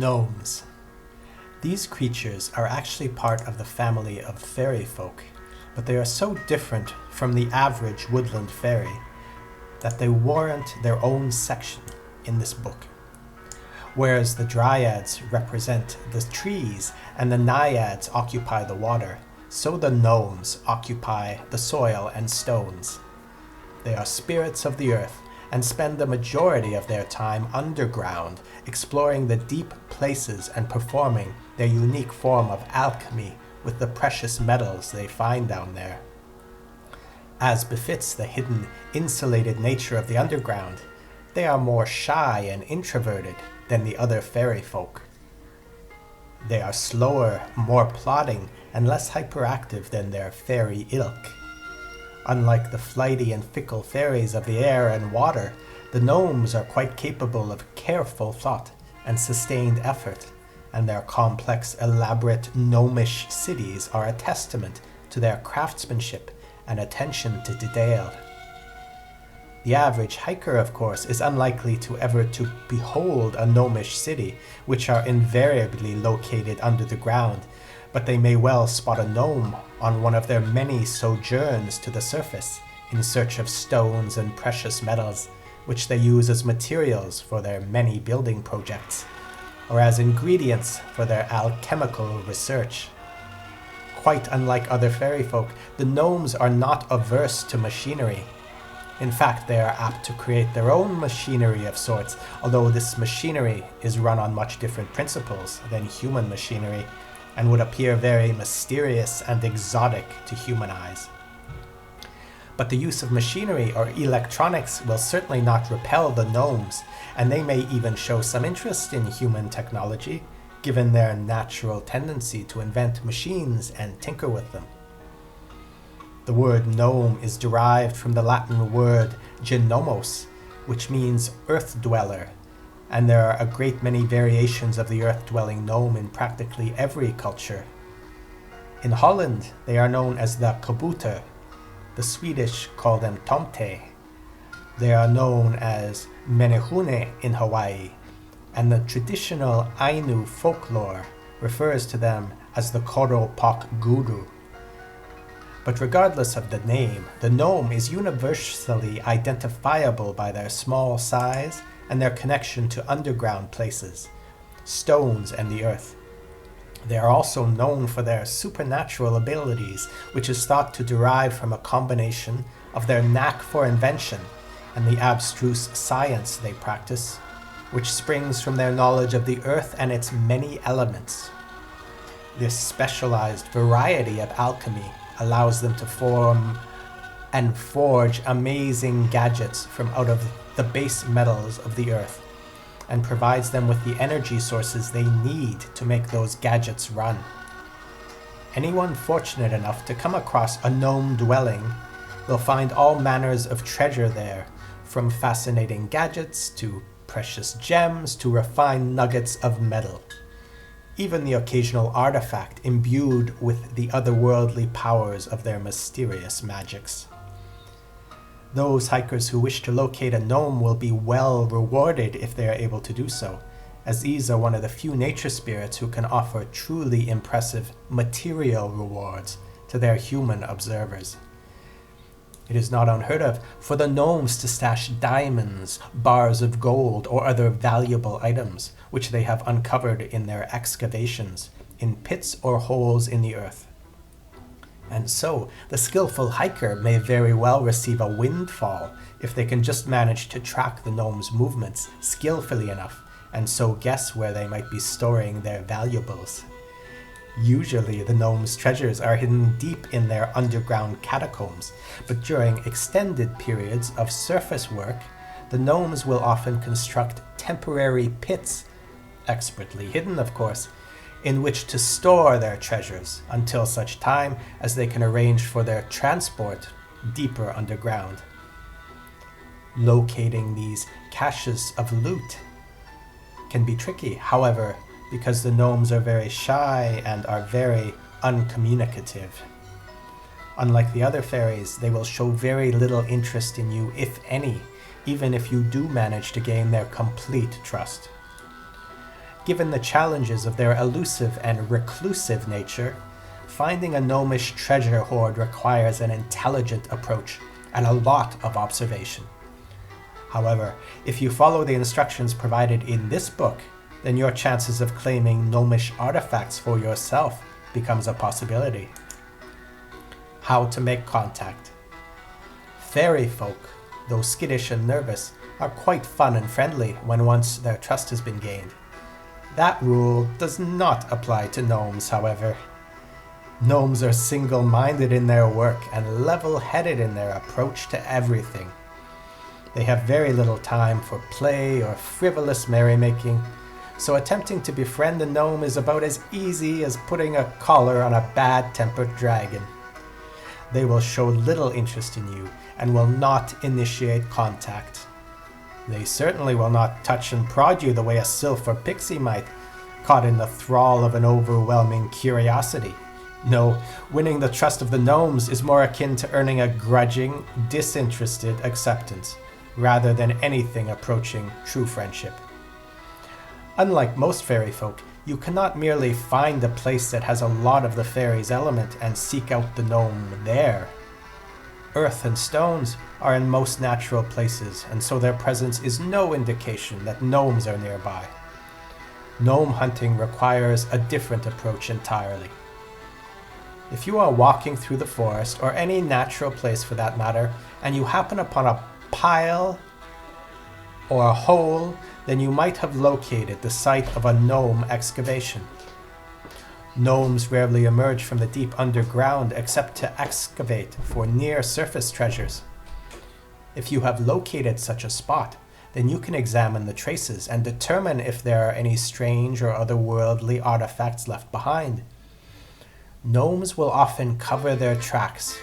Gnomes. These creatures are actually part of the family of fairy folk, but they are so different from the average woodland fairy that they warrant their own section in this book. Whereas the dryads represent the trees and the naiads occupy the water, so the gnomes occupy the soil and stones. They are spirits of the earth and spend the majority of their time underground, exploring the deep places and performing their unique form of alchemy with the precious metals they find down there. As befits the hidden, insulated nature of the underground, they are more shy and introverted than the other fairy folk. They are slower, more plodding, and less hyperactive than their fairy ilk. Unlike the flighty and fickle fairies of the air and water, the gnomes are quite capable of careful thought and sustained effort, and their complex, elaborate, gnomish cities are a testament to their craftsmanship and attention to detail. The average hiker, of course, is unlikely to ever to behold a gnomish city, which are invariably located under the ground, but they may well spot a gnome on one of their many sojourns to the surface in search of stones and precious metals, which they use as materials for their many building projects, or as ingredients for their alchemical research. Quite unlike other fairy folk, the gnomes are not averse to machinery. In fact, they are apt to create their own machinery of sorts, although this machinery is run on much different principles than human machinery, and would appear very mysterious and exotic to human eyes. But the use of machinery or electronics will certainly not repel the gnomes, and they may even show some interest in human technology, given their natural tendency to invent machines and tinker with them. The word gnome is derived from the Latin word genomos, which means earth dweller, and there are a great many variations of the earth-dwelling gnome in practically every culture. In Holland, they are known as the kabouter. The Swedish call them tomte. They are known as menehune in Hawaii, and the traditional Ainu folklore refers to them as the koro pok guru. But regardless of the name, the gnome is universally identifiable by their small size and their connection to underground places, stones and the earth. They are also known for their supernatural abilities, which is thought to derive from a combination of their knack for invention and the abstruse science they practice, which springs from their knowledge of the earth and its many elements. This specialized variety of alchemy allows them to form and forge amazing gadgets from out of the base metals of the earth, and provides them with the energy sources they need to make those gadgets run. Anyone fortunate enough to come across a gnome dwelling will find all manners of treasure there, from fascinating gadgets to precious gems to refined nuggets of metal. Even the occasional artifact imbued with the otherworldly powers of their mysterious magics. Those hikers who wish to locate a gnome will be well rewarded if they are able to do so, as these are one of the few nature spirits who can offer truly impressive material rewards to their human observers. It is not unheard of for the gnomes to stash diamonds, bars of gold, or other valuable items, which they have uncovered in their excavations, in pits or holes in the earth. And so, the skillful hiker may very well receive a windfall if they can just manage to track the gnome's movements skillfully enough, and so guess where they might be storing their valuables. Usually, the gnome's treasures are hidden deep in their underground catacombs, but during extended periods of surface work, the gnomes will often construct temporary pits, expertly hidden of course, in which to store their treasures until such time as they can arrange for their transport deeper underground. Locating these caches of loot can be tricky, however, because the gnomes are very shy and are very uncommunicative. Unlike the other fairies, they will show very little interest in you, if any, even if you do manage to gain their complete trust. given the challenges of their elusive and reclusive nature, finding a gnomish treasure hoard requires an intelligent approach and a lot of observation. However, if you follow the instructions provided in this book, then your chances of claiming gnomish artifacts for yourself becomes a possibility. How to make contact. Fairy folk, though skittish and nervous, are quite fun and friendly when once their trust has been gained. That rule does not apply to gnomes, however. Gnomes are single-minded in their work and level-headed in their approach to everything. They have very little time for play or frivolous merrymaking, so attempting to befriend a gnome is about as easy as putting a collar on a bad-tempered dragon. They will show little interest in you and will not initiate contact. They certainly will not touch and prod you the way a sylph or pixie might, caught in the thrall of an overwhelming curiosity. No, winning the trust of the gnomes is more akin to earning a grudging, disinterested acceptance, rather than anything approaching true friendship. Unlike most fairy folk, you cannot merely find a place that has a lot of the fairy's element and seek out the gnome there. Earth and stones are in most natural places, and so their presence is no indication that gnomes are nearby. Gnome hunting requires a different approach entirely. If you are walking through the forest, or any natural place for that matter, and you happen upon a pile or a hole, then you might have located the site of a gnome excavation. Gnomes rarely emerge from the deep underground except to excavate for near-surface treasures. If you have located such a spot, then you can examine the traces and determine if there are any strange or otherworldly artifacts left behind. Gnomes will often cover their tracks,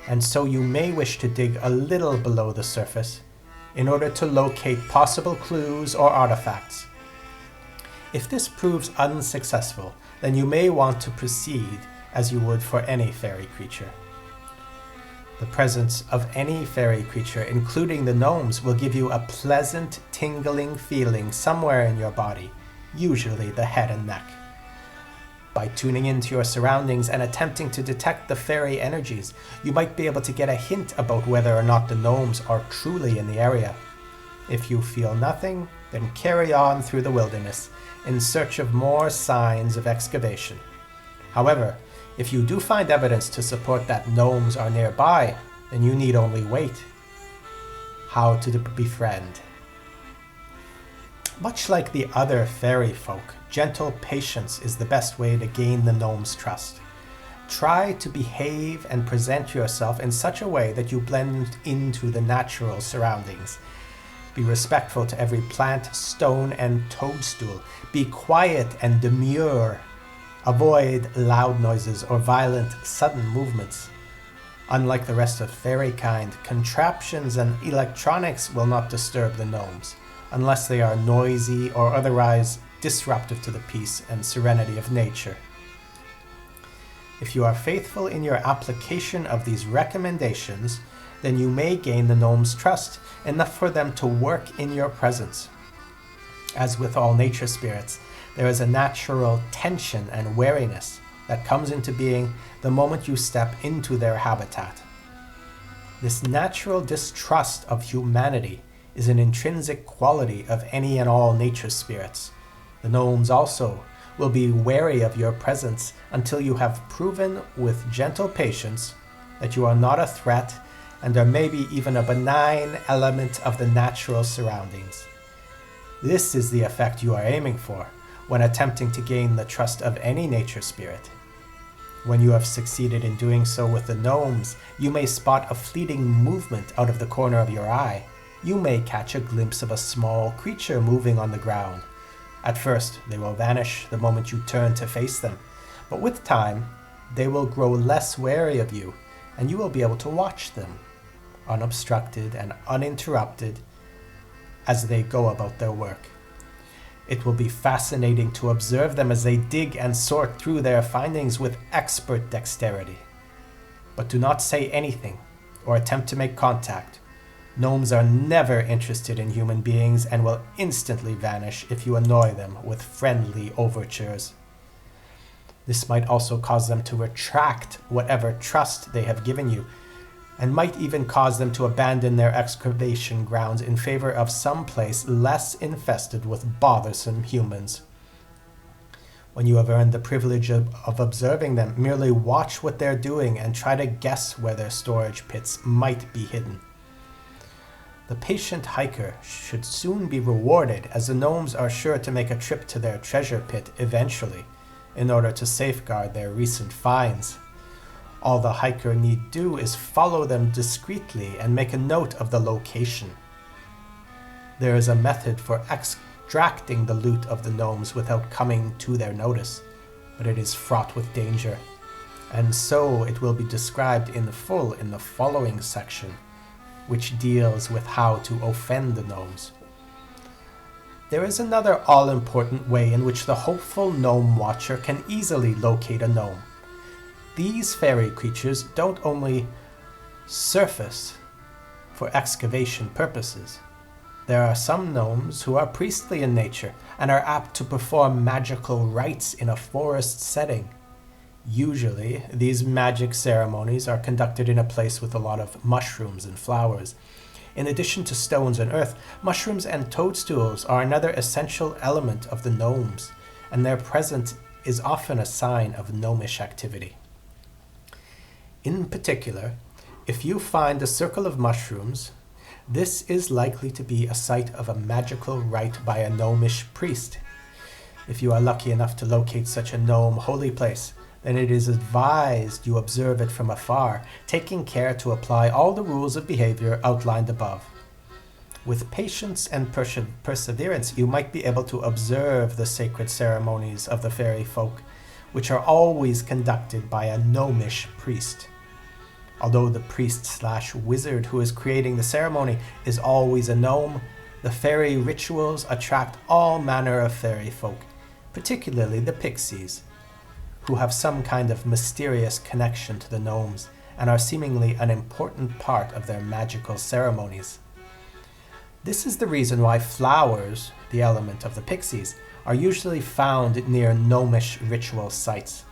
and so you may wish to dig a little below the surface in order to locate possible clues or artifacts. If this proves unsuccessful, then you may want to proceed as you would for any fairy creature. The presence of any fairy creature, including the gnomes, will give you a pleasant, tingling feeling somewhere in your body, usually the head and neck. By tuning into your surroundings and attempting to detect the fairy energies, you might be able to get a hint about whether or not the gnomes are truly in the area. If you feel nothing, then carry on through the wilderness in search of more signs of excavation. However, if you do find evidence to support that gnomes are nearby, then you need only wait. How to befriend. Much like the other fairy folk, gentle patience is the best way to gain the gnome's trust. Try to behave and present yourself in such a way that you blend into the natural surroundings. Be respectful to every plant, stone, and toadstool. Be quiet and demure. Avoid loud noises or violent, sudden movements. Unlike the rest of fairy kind, contraptions and electronics will not disturb the gnomes, unless they are noisy or otherwise disruptive to the peace and serenity of nature. If you are faithful in your application of these recommendations, then you may gain the gnome's trust, enough for them to work in your presence. As with all nature spirits, there is a natural tension and wariness that comes into being the moment you step into their habitat. This natural distrust of humanity is an intrinsic quality of any and all nature spirits. The gnomes also will be wary of your presence until you have proven with gentle patience that you are not a threat and are maybe even a benign element of the natural surroundings. This is the effect you are aiming for when attempting to gain the trust of any nature spirit. When you have succeeded in doing so with the gnomes, you may spot a fleeting movement out of the corner of your eye. You may catch a glimpse of a small creature moving on the ground. At first, they will vanish the moment you turn to face them, but with time, they will grow less wary of you, and you will be able to watch them, unobstructed and uninterrupted, as they go about their work. It will be fascinating to observe them as they dig and sort through their findings with expert dexterity. But do not say anything or attempt to make contact. Gnomes are never interested in human beings and will instantly vanish if you annoy them with friendly overtures. This might also cause them to retract whatever trust they have given you, and might even cause them to abandon their excavation grounds in favor of some place less infested with bothersome humans. When you have earned the privilege of observing them, merely watch what they're doing and try to guess where their storage pits might be hidden. The patient hiker should soon be rewarded, as the gnomes are sure to make a trip to their treasure pit eventually, in order to safeguard their recent finds. All the hiker need do is follow them discreetly and make a note of the location. There is a method for extracting the loot of the gnomes without coming to their notice, but it is fraught with danger, and so it will be described in full in the following section, which deals with how to offend the gnomes. There is another all-important way in which the hopeful gnome watcher can easily locate a gnome. These fairy creatures don't only surface for excavation purposes. There are some gnomes who are priestly in nature and are apt to perform magical rites in a forest setting. Usually, these magic ceremonies are conducted in a place with a lot of mushrooms and flowers. In addition to stones and earth, mushrooms and toadstools are another essential element of the gnomes, and their presence is often a sign of gnomish activity. In particular, if you find a circle of mushrooms, this is likely to be a site of a magical rite by a gnomish priest. If you are lucky enough to locate such a gnome holy place, then it is advised you observe it from afar, taking care to apply all the rules of behavior outlined above. With patience and perseverance, you might be able to observe the sacred ceremonies of the fairy folk, which are always conducted by a gnomish priest. Although the priest/wizard who is creating the ceremony is always a gnome, the fairy rituals attract all manner of fairy folk, particularly the pixies, who have some kind of mysterious connection to the gnomes and are seemingly an important part of their magical ceremonies. This is the reason why flowers, the element of the pixies, are usually found near gnomish ritual sites.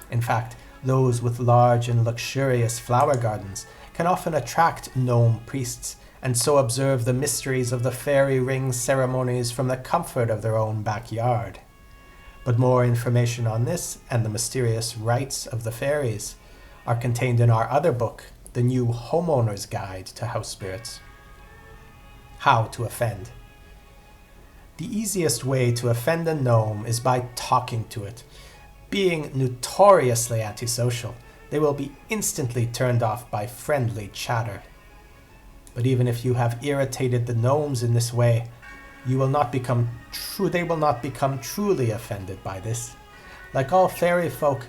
In fact, those with large and luxurious flower gardens can often attract gnome priests and so observe the mysteries of the fairy ring ceremonies from the comfort of their own backyard. But more information on this and the mysterious rites of the fairies are contained in our other book, The New Homeowner's Guide to House Spirits. How to offend. The easiest way to offend a gnome is by talking to it. Being notoriously antisocial, they will be instantly turned off by friendly chatter. But even if you have irritated the gnomes in this way, they will not become truly offended by this. Like all fairy folk,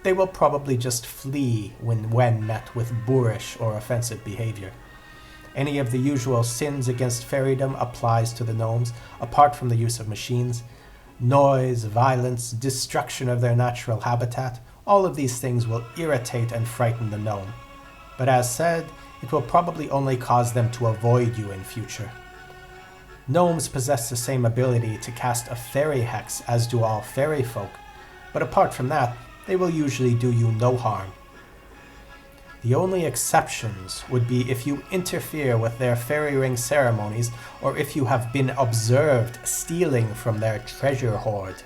they will probably just flee when met with boorish or offensive behavior. Any of the usual sins against fairydom applies to the gnomes, apart from the use of machines. Noise, violence, destruction of their natural habitat, all of these things will irritate and frighten the gnome. But as said, it will probably only cause them to avoid you in future. Gnomes possess the same ability to cast a fairy hex as do all fairy folk, but apart from that, they will usually do you no harm. The only exceptions would be if you interfere with their fairy ring ceremonies or if you have been observed stealing from their treasure hoard.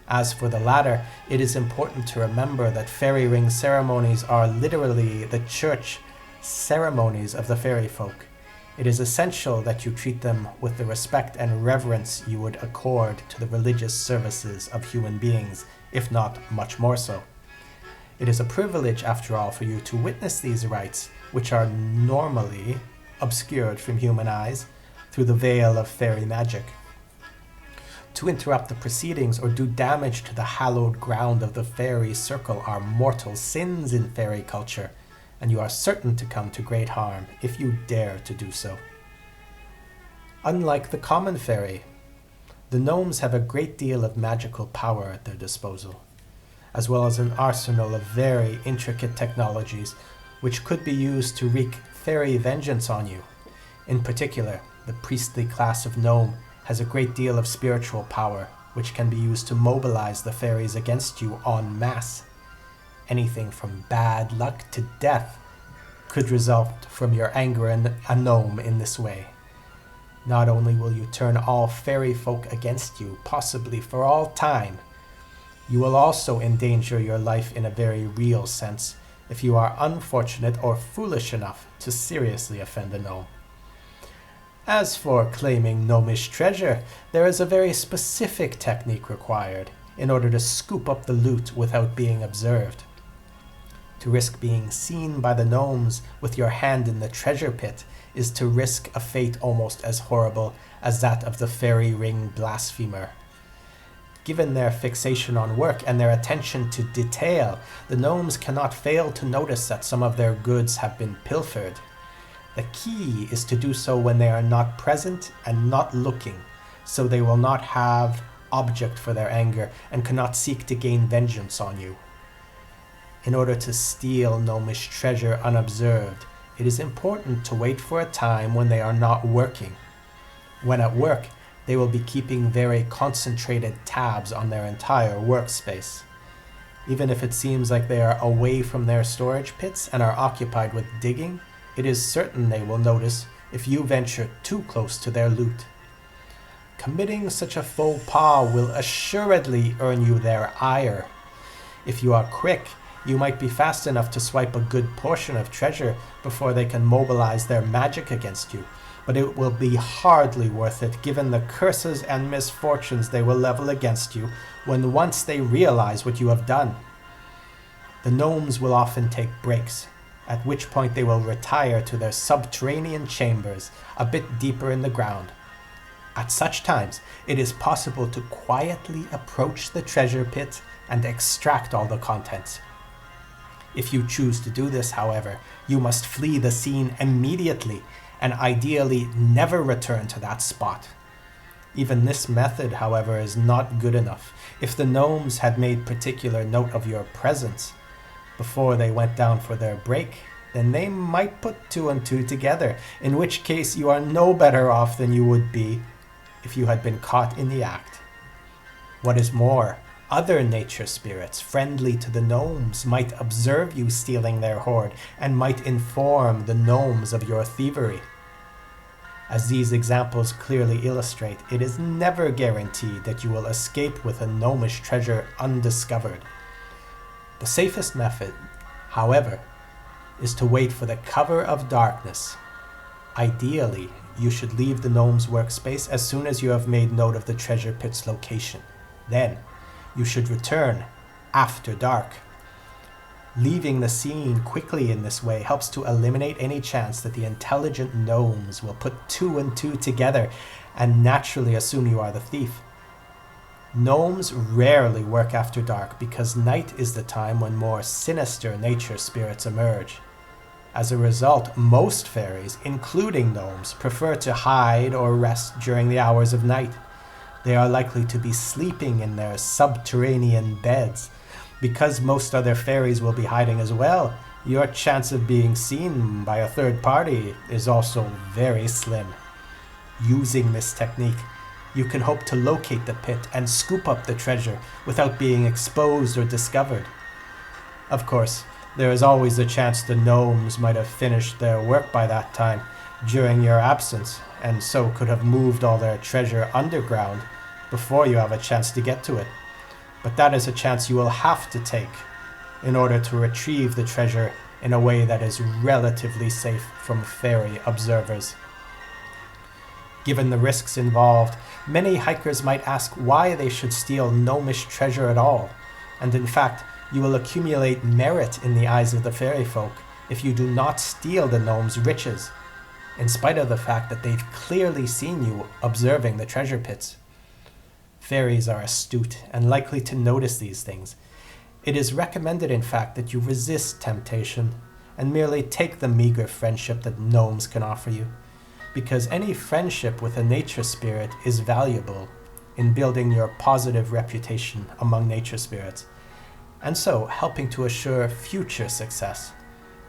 As for the latter, it is important to remember that fairy ring ceremonies are literally the church ceremonies of the fairy folk. It is essential that you treat them with the respect and reverence you would accord to the religious services of human beings, if not much more so. It is a privilege, after all, for you to witness these rites, which are normally obscured from human eyes through the veil of fairy magic. To interrupt the proceedings or do damage to the hallowed ground of the fairy circle are mortal sins in fairy culture, and you are certain to come to great harm if you dare to do so. Unlike the common fairy, the gnomes have a great deal of magical power at their disposal, as well as an arsenal of very intricate technologies which could be used to wreak fairy vengeance on you In particular, the priestly class of gnome has a great deal of spiritual power, which can be used to mobilize the fairies against you en masse. Anything from bad luck to death could result from your anger at a gnome in this way. Not only will you turn all fairy folk against you, possibly for all time, you will also endanger your life in a very real sense if you are unfortunate or foolish enough to seriously offend a gnome. As for claiming gnomish treasure, there is a very specific technique required in order to scoop up the loot without being observed. To risk being seen by the gnomes with your hand in the treasure pit is to risk a fate almost as horrible as that of the fairy ring blasphemer. Given their fixation on work and their attention to detail, the gnomes cannot fail to notice that some of their goods have been pilfered. The key is to do so when they are not present and not looking, so they will not have object for their anger and cannot seek to gain vengeance on you. In order to steal gnomish treasure unobserved, it is important to wait for a time when they are not working. When at work, they will be keeping very concentrated tabs on their entire workspace. Even if it seems like they are away from their storage pits and are occupied with digging, it is certain they will notice if you venture too close to their loot. Committing such a faux pas will assuredly earn you their ire. If you are quick, you might be fast enough to swipe a good portion of treasure before they can mobilize their magic against you, but it will be hardly worth it given the curses and misfortunes they will level against you when once they realize what you have done. The gnomes will often take breaks, at which point they will retire to their subterranean chambers a bit deeper in the ground. At such times, it is possible to quietly approach the treasure pit and extract all the contents. If you choose to do this, however, you must flee the scene immediately and ideally never return to that spot. Even this method, however, is not good enough. If the gnomes had made particular note of your presence before they went down for their break, then they might put two and two together, in which case you are no better off than you would be if you had been caught in the act. What is more, other nature spirits friendly to the gnomes might observe you stealing their hoard and might inform the gnomes of your thievery. As these examples clearly illustrate, it is never guaranteed that you will escape with a gnomish treasure undiscovered. The safest method, however, is to wait for the cover of darkness. Ideally, you should leave the gnome's workspace as soon as you have made note of the treasure pit's location. Then, you should return after dark. Leaving the scene quickly in this way helps to eliminate any chance that the intelligent gnomes will put two and two together and naturally assume you are the thief. Gnomes rarely work after dark because night is the time when more sinister nature spirits emerge. As a result, most fairies, including gnomes, prefer to hide or rest during the hours of night. They are likely to be sleeping in their subterranean beds. Because most other fairies will be hiding as well, your chance of being seen by a third party is also very slim. Using this technique, you can hope to locate the pit and scoop up the treasure without being exposed or discovered. Of course, there is always the chance the gnomes might have finished their work by that time during your absence, and so could have moved all their treasure underground before you have a chance to get to it. But that is a chance you will have to take in order to retrieve the treasure in a way that is relatively safe from fairy observers. Given the risks involved, many hikers might ask why they should steal gnomish treasure at all, and in fact, you will accumulate merit in the eyes of the fairy folk if you do not steal the gnomes' riches, in spite of the fact that they've clearly seen you observing the treasure pits. Fairies are astute and likely to notice these things. It is recommended, in fact, that you resist temptation and merely take the meager friendship that gnomes can offer you, because any friendship with a nature spirit is valuable in building your positive reputation among nature spirits, and so helping to assure future success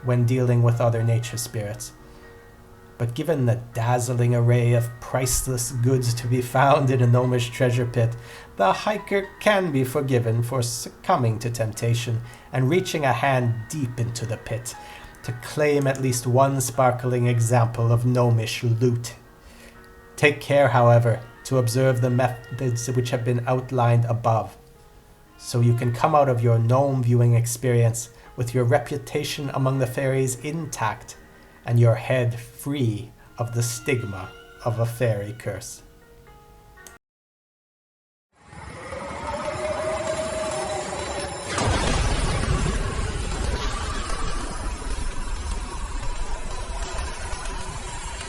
when dealing with other nature spirits. But given the dazzling array of priceless goods to be found in a gnomish treasure pit, the hiker can be forgiven for succumbing to temptation and reaching a hand deep into the pit to claim at least one sparkling example of gnomish loot. Take care, however, to observe the methods which have been outlined above, so you can come out of your gnome viewing experience with your reputation among the fairies intact and your head free of the stigma of a fairy curse.